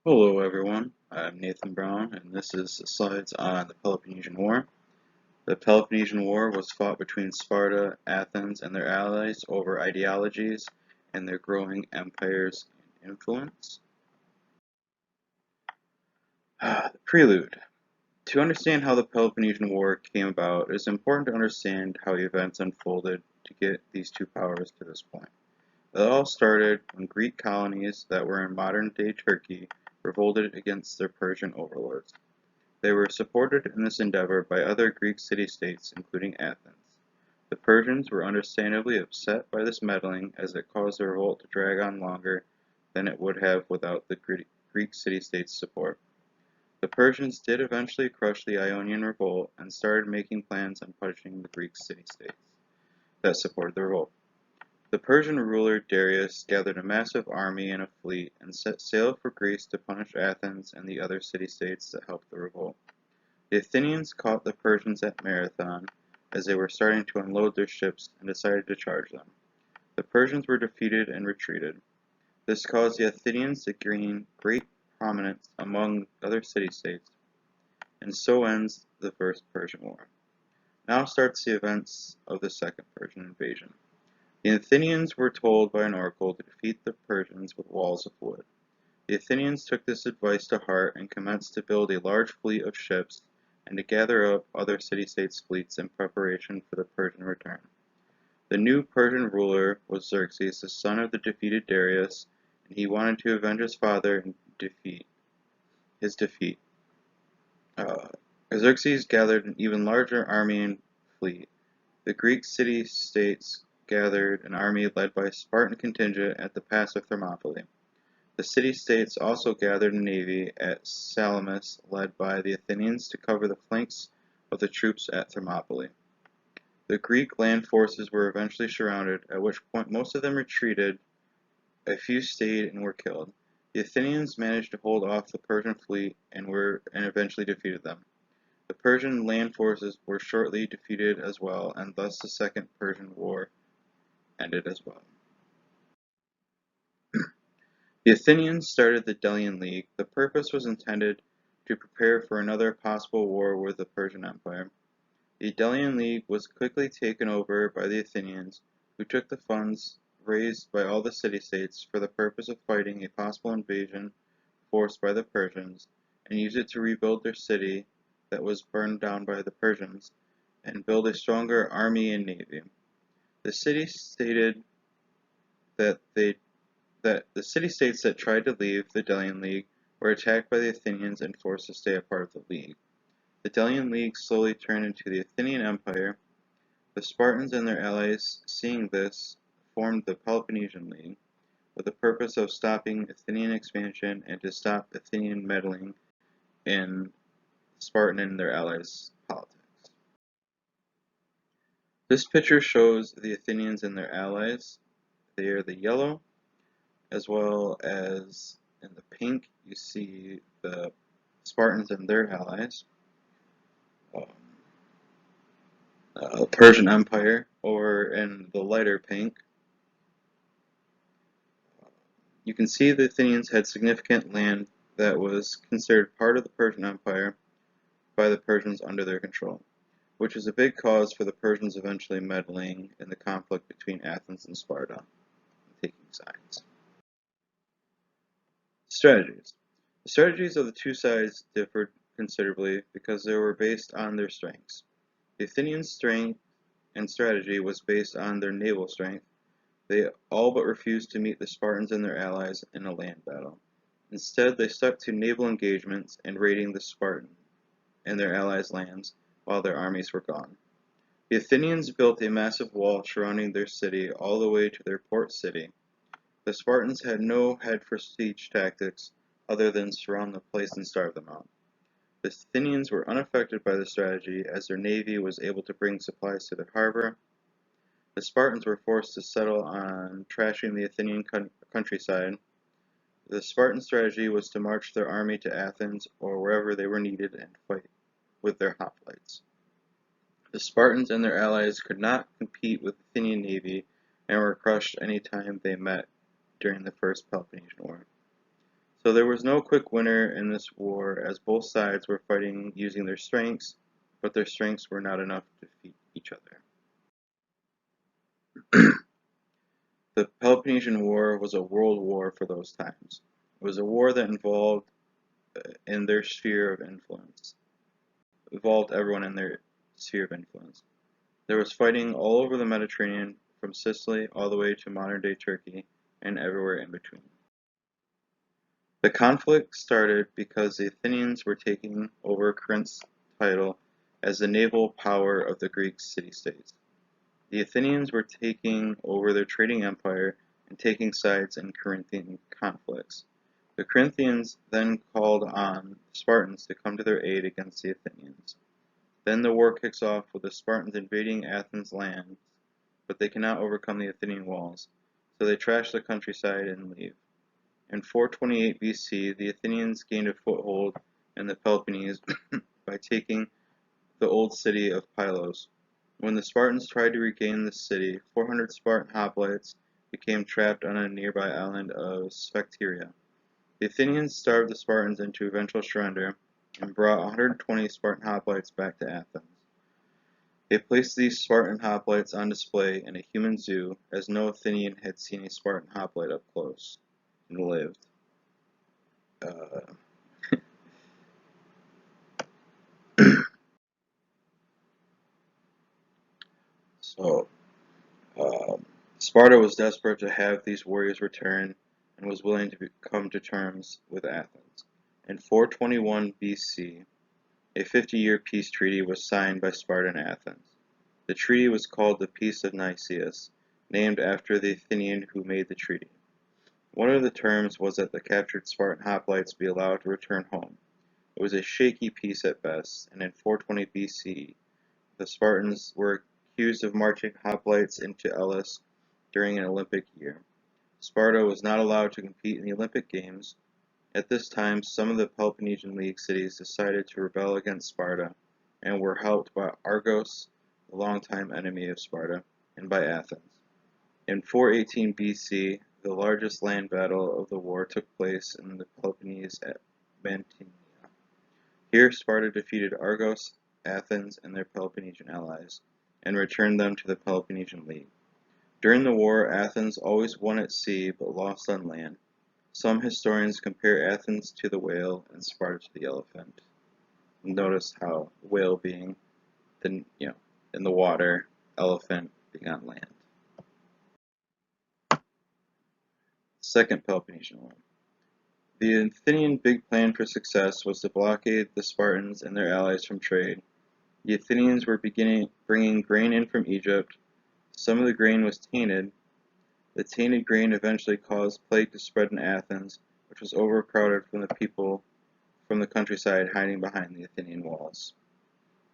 Hello everyone, I'm Nathan Brown and this is the slides on the Peloponnesian War. The Peloponnesian War was fought between Sparta, Athens, and their allies over ideologies and their growing empires and influence. The Prelude. To understand how the Peloponnesian War came about, it is important to understand how events unfolded to get these two powers to this point. It all started when Greek colonies that were in modern-day Turkey revolted against their Persian overlords. They were supported in this endeavor by other Greek city-states, including Athens. The Persians were understandably upset by this meddling, as it caused the revolt to drag on longer than it would have without the Greek city-states' support. The Persians did eventually crush the Ionian revolt and started making plans on punishing the Greek city-states that supported the revolt. The Persian ruler Darius gathered a massive army and a fleet and set sail for Greece to punish Athens and the other city-states that helped the revolt. The Athenians caught the Persians at Marathon as they were starting to unload their ships and decided to charge them. The Persians were defeated and retreated. This caused the Athenians to gain great prominence among other city-states, and so ends the First Persian War. Now starts the events of the Second Persian invasion. The Athenians were told by an oracle to defeat the Persians with walls of wood. The Athenians took this advice to heart and commenced to build a large fleet of ships and to gather up other city-states' fleets in preparation for the Persian return. The new Persian ruler was Xerxes, the son of the defeated Darius, and he wanted to avenge his father and his defeat. Xerxes gathered an even larger army and fleet. The Greek city-states gathered an army led by a Spartan contingent at the pass of Thermopylae. The city-states also gathered a navy at Salamis led by the Athenians to cover the flanks of the troops at Thermopylae. The Greek land forces were eventually surrounded, at which point most of them retreated, a few stayed and were killed. The Athenians managed to hold off the Persian fleet and eventually defeated them. The Persian land forces were shortly defeated as well, and thus the Second Persian War ended as well. The Athenians started the Delian League. The purpose was intended to prepare for another possible war with the Persian Empire. The Delian League was quickly taken over by the Athenians, who took the funds raised by all the city-states for the purpose of fighting a possible invasion forced by the Persians, and used it to rebuild their city that was burned down by the Persians, and build a stronger army and navy. The city-states that tried to leave the Delian League were attacked by the Athenians and forced to stay a part of the League. The Delian League slowly turned into the Athenian Empire. The Spartans and their allies, seeing this, formed the Peloponnesian League, with the purpose of stopping Athenian expansion and to stop Athenian meddling in Spartan and their allies' politics. This picture shows the Athenians and their allies. They are the yellow, as well as in the pink you see the Spartans and their allies. Persian Empire, or in the lighter pink. You can see the Athenians had significant land that was considered part of the Persian Empire by the Persians under their control, which is a big cause for the Persians eventually meddling in the conflict between Athens and Sparta, taking sides. Strategies. The strategies of the two sides differed considerably because they were based on their strengths. The Athenian strength and strategy was based on their naval strength. They all but refused to meet the Spartans and their allies in a land battle. Instead, they stuck to naval engagements and raiding the Spartans and their allies' lands while their armies were gone. The Athenians built a massive wall surrounding their city all the way to their port city. The Spartans had no head for siege tactics other than surround the place and starve them out. The Athenians were unaffected by the strategy, as their navy was able to bring supplies to their harbor. The Spartans were forced to settle on trashing the Athenian countryside. The Spartan strategy was to march their army to Athens or wherever they were needed and fight with their hoplites. The Spartans and their allies could not compete with the Athenian navy and were crushed any time they met during the First Peloponnesian War. So there was no quick winner in this war, as both sides were fighting using their strengths, but their strengths were not enough to defeat each other. The Peloponnesian War was a world war for those times. It was a war that involved in their sphere of influence, involved everyone in their sphere of influence. There was fighting all over the Mediterranean, from Sicily all the way to modern-day Turkey, and everywhere in between. The conflict started because the Athenians were taking over Corinth's title as the naval power of the Greek city-states. The Athenians were taking over their trading empire and taking sides in Corinthian conflicts. The Corinthians then called on the Spartans to come to their aid against the Athenians. Then the war kicks off with the Spartans invading Athens' lands, but they cannot overcome the Athenian walls, so they trash the countryside and leave. In 428 BC, the Athenians gained a foothold in the Peloponnese by taking the old city of Pylos. When the Spartans tried to regain the city, 400 Spartan hoplites became trapped on a nearby island of Sphacteria. The Athenians starved the Spartans into eventual surrender and brought 120 Spartan hoplites back to Athens. They placed these Spartan hoplites on display in a human zoo, as no Athenian had seen a Spartan hoplite up close and lived. So, Sparta was desperate to have these warriors return and was willing to come to terms with Athens. In 421 BC, a 50-year peace treaty was signed by Sparta and Athens. The treaty was called the Peace of Nicaeus, named after the Athenian who made the treaty. One of the terms was that the captured Spartan hoplites be allowed to return home. It was a shaky peace at best, and in 420 BC, the Spartans were accused of marching hoplites into Elis during an Olympic year. Sparta was not allowed to compete in the Olympic Games. At this time, some of the Peloponnesian League cities decided to rebel against Sparta and were helped by Argos, the longtime enemy of Sparta, and by Athens. In 418 BC, the largest land battle of the war took place in the Peloponnese at Mantinea. Here, Sparta defeated Argos, Athens, and their Peloponnesian allies, and returned them to the Peloponnesian League. During the war, Athens always won at sea but lost on land. Some historians compare Athens to the whale and Sparta to the elephant. Notice how whale being in the water, elephant being on land. Second Peloponnesian War. The Athenian big plan for success was to blockade the Spartans and their allies from trade. The Athenians were bringing grain in from Egypt. Some of the grain was tainted. The tainted grain eventually caused plague to spread in Athens, which was overcrowded from the people from the countryside hiding behind the Athenian walls.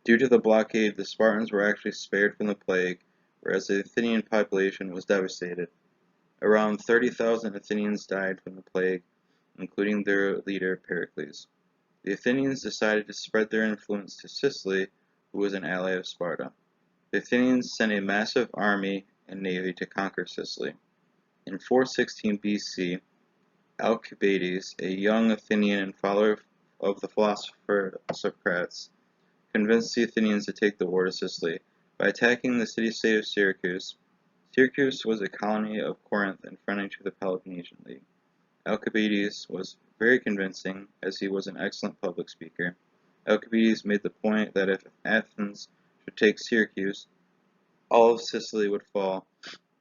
Due to the blockade, the Spartans were actually spared from the plague, whereas the Athenian population was devastated. Around 30,000 Athenians died from the plague, including their leader Pericles. The Athenians decided to spread their influence to Sicily, who was an ally of Sparta. The Athenians sent a massive army and navy to conquer Sicily. In 416 BC, Alcibiades, a young Athenian and follower of the philosopher Socrates, convinced the Athenians to take the war to Sicily by attacking the city-state of Syracuse. Syracuse was a colony of Corinth and friendly to the Peloponnesian League. Alcibiades was very convincing, as he was an excellent public speaker. Alcibiades made the point that if Athens should take Syracuse, all of Sicily would fall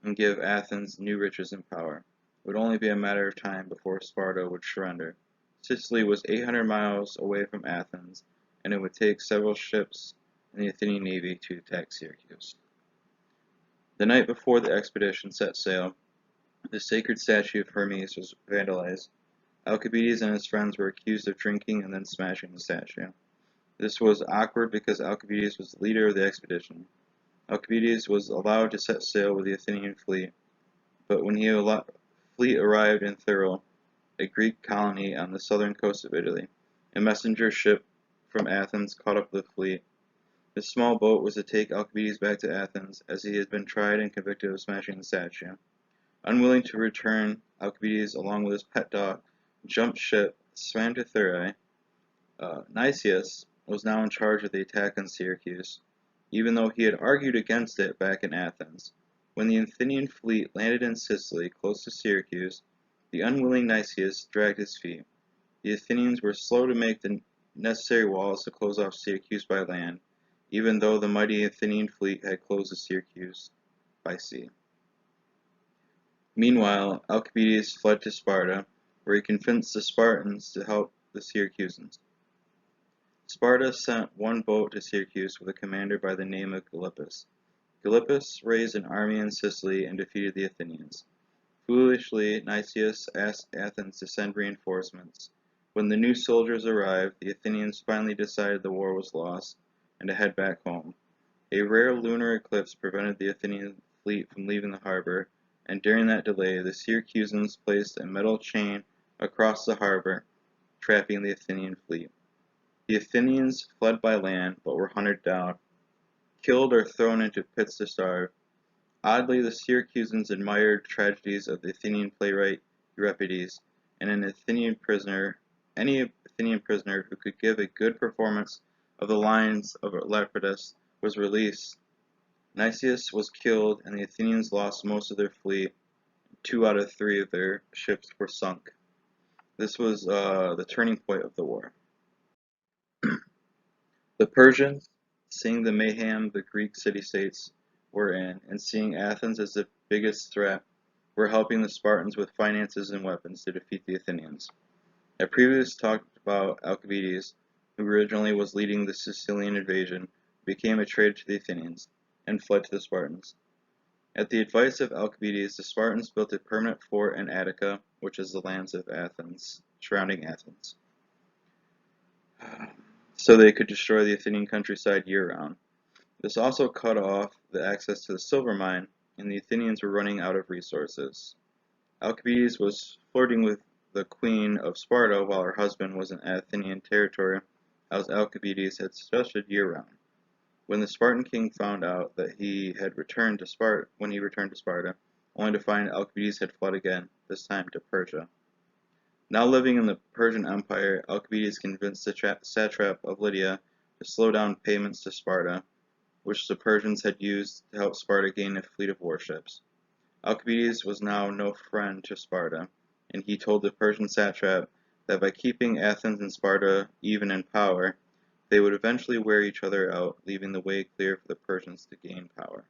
and give Athens new riches and power. It would only be a matter of time before Sparta would surrender. Sicily was 800 miles away from Athens, and it would take several ships in the Athenian navy to attack Syracuse. The night before the expedition set sail, the sacred statue of Hermes was vandalized. Alcibiades and his friends were accused of drinking and then smashing the statue. This was awkward because Alcibiades was the leader of the expedition. Alcibiades was allowed to set sail with the Athenian fleet, but when the fleet arrived in Thyrol, a Greek colony on the southern coast of Italy, a messenger ship from Athens caught up with the fleet. This small boat was to take Alcibiades back to Athens, as he had been tried and convicted of smashing the statue. Unwilling to return, Alcibiades, along with his pet dog, jumped ship, swam to Thurii. Nicias was now in charge of the attack on Syracuse, even though he had argued against it back in Athens. When the Athenian fleet landed in Sicily, close to Syracuse, the unwilling Nicias dragged his feet. The Athenians were slow to make the necessary walls to close off Syracuse by land, even though the mighty Athenian fleet had closed the Syracuse by sea. Meanwhile, Alcibiades fled to Sparta, where he convinced the Spartans to help the Syracusans. Sparta sent one boat to Syracuse with a commander by the name of Gylippus. Gylippus raised an army in Sicily and defeated the Athenians. Foolishly, Nicias asked Athens to send reinforcements. When the new soldiers arrived, the Athenians finally decided the war was lost and to head back home. A rare lunar eclipse prevented the Athenian fleet from leaving the harbor, and during that delay, the Syracusans placed a metal chain across the harbor, trapping the Athenian fleet. The Athenians fled by land, but were hunted down, killed or thrown into pits to starve. Oddly, the Syracusans admired tragedies of the Athenian playwright Euripides, and any Athenian prisoner who could give a good performance of the lines of Lepidus was released. Nicias was killed, and the Athenians lost most of their fleet. 2 out of 3 of their ships were sunk. This was the turning point of the war. The Persians, seeing the mayhem the Greek city-states were in, and seeing Athens as the biggest threat, were helping the Spartans with finances and weapons to defeat the Athenians. I previously talked about Alcibiades, who originally was leading the Sicilian invasion, became a traitor to the Athenians, and fled to the Spartans. At the advice of Alcibiades, the Spartans built a permanent fort in Attica, which is the lands of Athens, surrounding Athens, so they could destroy the Athenian countryside year-round. This also cut off the access to the silver mine, and the Athenians were running out of resources. Alcibiades was flirting with the queen of Sparta while her husband was in Athenian territory, as Alcibiades had suggested year-round. When the Spartan king found out that he had returned to Sparta, only to find Alcibiades had fled again, this time to Persia. Now living in the Persian Empire, Alcibiades convinced the satrap of Lydia to slow down payments to Sparta, which the Persians had used to help Sparta gain a fleet of warships. Alcibiades was now no friend to Sparta, and he told the Persian satrap that by keeping Athens and Sparta even in power, they would eventually wear each other out, leaving the way clear for the Persians to gain power.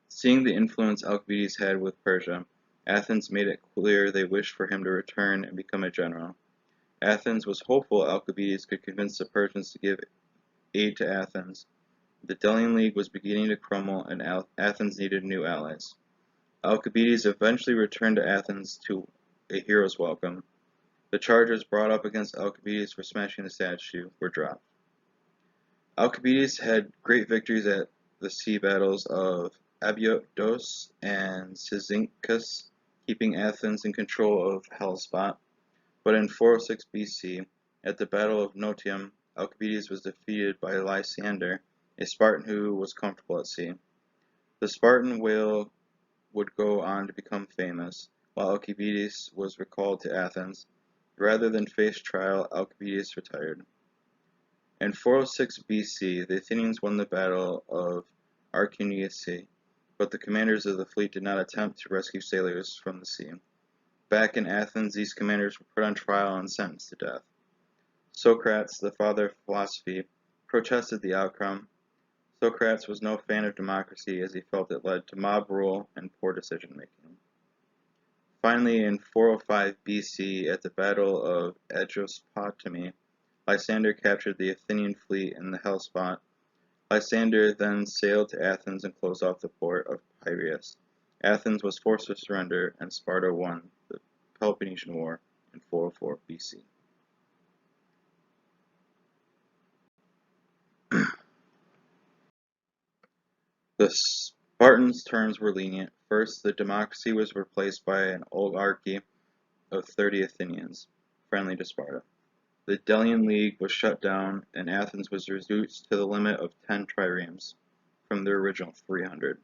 Seeing the influence Alcibiades had with Persia, Athens made it clear they wished for him to return and become a general. Athens was hopeful Alcibiades could convince the Persians to give aid to Athens. The Delian League was beginning to crumble, and Athens needed new allies. Alcibiades eventually returned to Athens to a hero's welcome. The charges brought up against Alcibiades for smashing the statue were dropped. Alcibiades had great victories at the sea battles of Abydos and Cyzicus, keeping Athens in control of Hellespont. But in 406 BC, at the Battle of Notium, Alcibiades was defeated by Lysander, a Spartan who was comfortable at sea. The Spartan whale would go on to become famous, while Alcibiades was recalled to Athens. Rather than face trial, Alcibiades retired. In 406 BC, the Athenians won the Battle of Archuniae, but the commanders of the fleet did not attempt to rescue sailors from the sea. Back in Athens, these commanders were put on trial and sentenced to death. Socrates, the father of philosophy, protested the outcome. Socrates was no fan of democracy as he felt it led to mob rule and poor decision-making. Finally, in 405 BC, at the Battle of Aegospotami, Lysander captured the Athenian fleet in the Hellespont. Lysander then sailed to Athens and closed off the port of Piraeus. Athens was forced to surrender, and Sparta won the Peloponnesian War in 404 BC. The Spartans' terms were lenient. First, the democracy was replaced by an oligarchy of 30 Athenians, friendly to Sparta. The Delian League was shut down, and Athens was reduced to the limit of 10 triremes, from their original 300.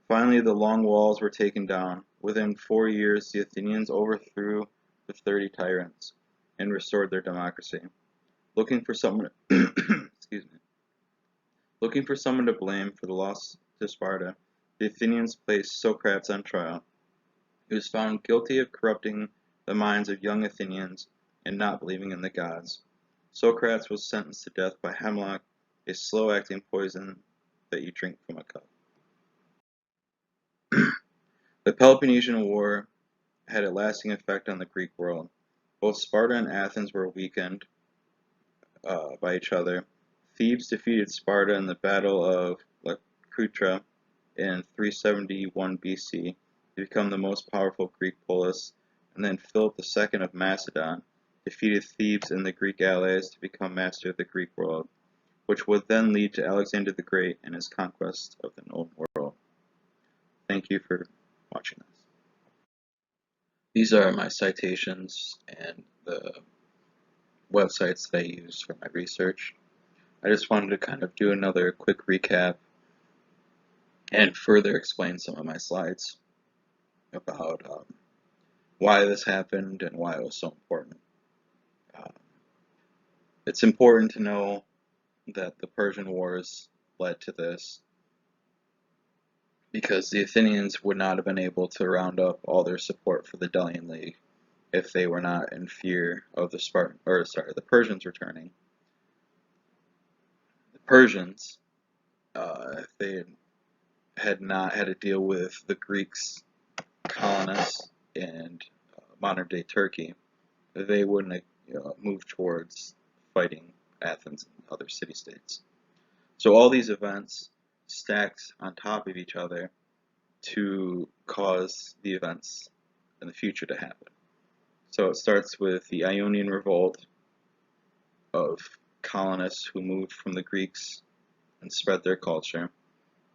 Finally, the long walls were taken down. Within 4 years, the Athenians overthrew the 30 tyrants and restored their democracy. Looking for someone, excuse me, looking for someone to blame for the loss to Sparta, the Athenians placed Socrates on trial. He was found guilty of corrupting the minds of young Athenians and not believing in the gods. Socrates was sentenced to death by hemlock, a slow-acting poison that you drink from a cup. The Peloponnesian War had a lasting effect on the Greek world. Both Sparta and Athens were weakened by each other. Thebes defeated Sparta in the Battle of Leuctra in 371 BC to become the most powerful Greek polis, and then Philip II of Macedon defeated Thebes and the Greek allies to become master of the Greek world, which would then lead to Alexander the Great and his conquest of the known world. Thank you for watching this. These are my citations and the websites that I used for my research. I just wanted to kind of do another quick recap and further explain some of my slides about why this happened and why it was so important. It's important to know that the Persian Wars led to this because the Athenians would not have been able to round up all their support for the Delian League if they were not in fear of the Persians returning. The Persians, if they had not had to deal with the Greeks, colonists, and modern-day Turkey, they wouldn't have moved towards fighting Athens and other city-states. So all these events stacked on top of each other to cause the events in the future to happen. So it starts with the Ionian Revolt of colonists who moved from the Greeks and spread their culture,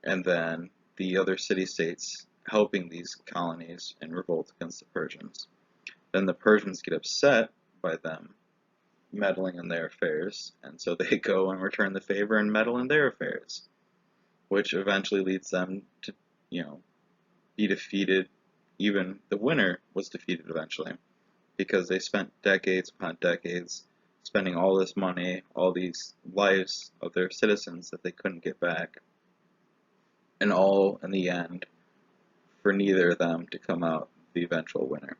and then the other city-states helping these colonies in revolt against the Persians. Then the Persians get upset by them meddling in their affairs, and so they go and return the favor and meddle in their affairs, which eventually leads them to, be defeated. Even the winner was defeated eventually, because they spent decades upon decades spending all this money, all these lives of their citizens that they couldn't get back, and all in the end for neither of them to come out the eventual winner.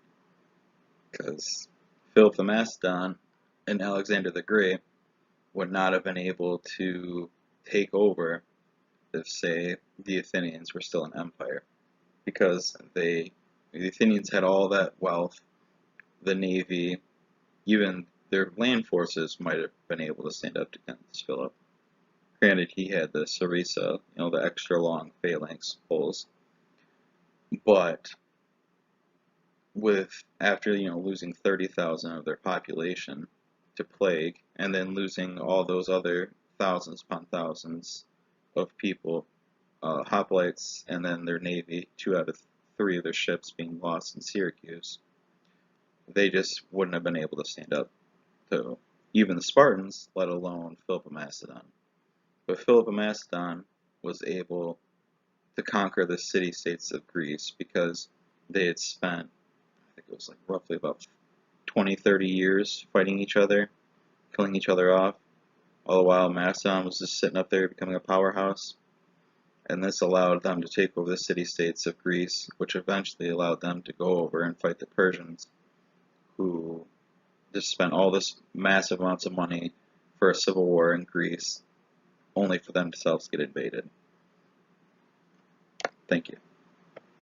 Because Philip the Macedon and Alexander the Great would not have been able to take over if, say, the Athenians were still an empire, because the Athenians had all that wealth, the navy, even their land forces might have been able to stand up against Philip. Granted, he had the sarissa, the extra long phalanx poles, but after losing 30,000 of their population to plague, and then losing all those other thousands upon thousands of people, hoplites, and then their navy, 2 out of 3 of their ships being lost in Syracuse, they just wouldn't have been able to stand up to even the Spartans, let alone Philip of Macedon. But Philip of Macedon was able to conquer the city-states of Greece because they had spent, I think it was roughly about 20-30 years fighting each other, killing each other off, all the while Macedon was just sitting up there becoming a powerhouse. And this allowed them to take over the city-states of Greece, which eventually allowed them to go over and fight the Persians, who just spent all this massive amounts of money for a civil war in Greece, only for themselves to get invaded. Thank you.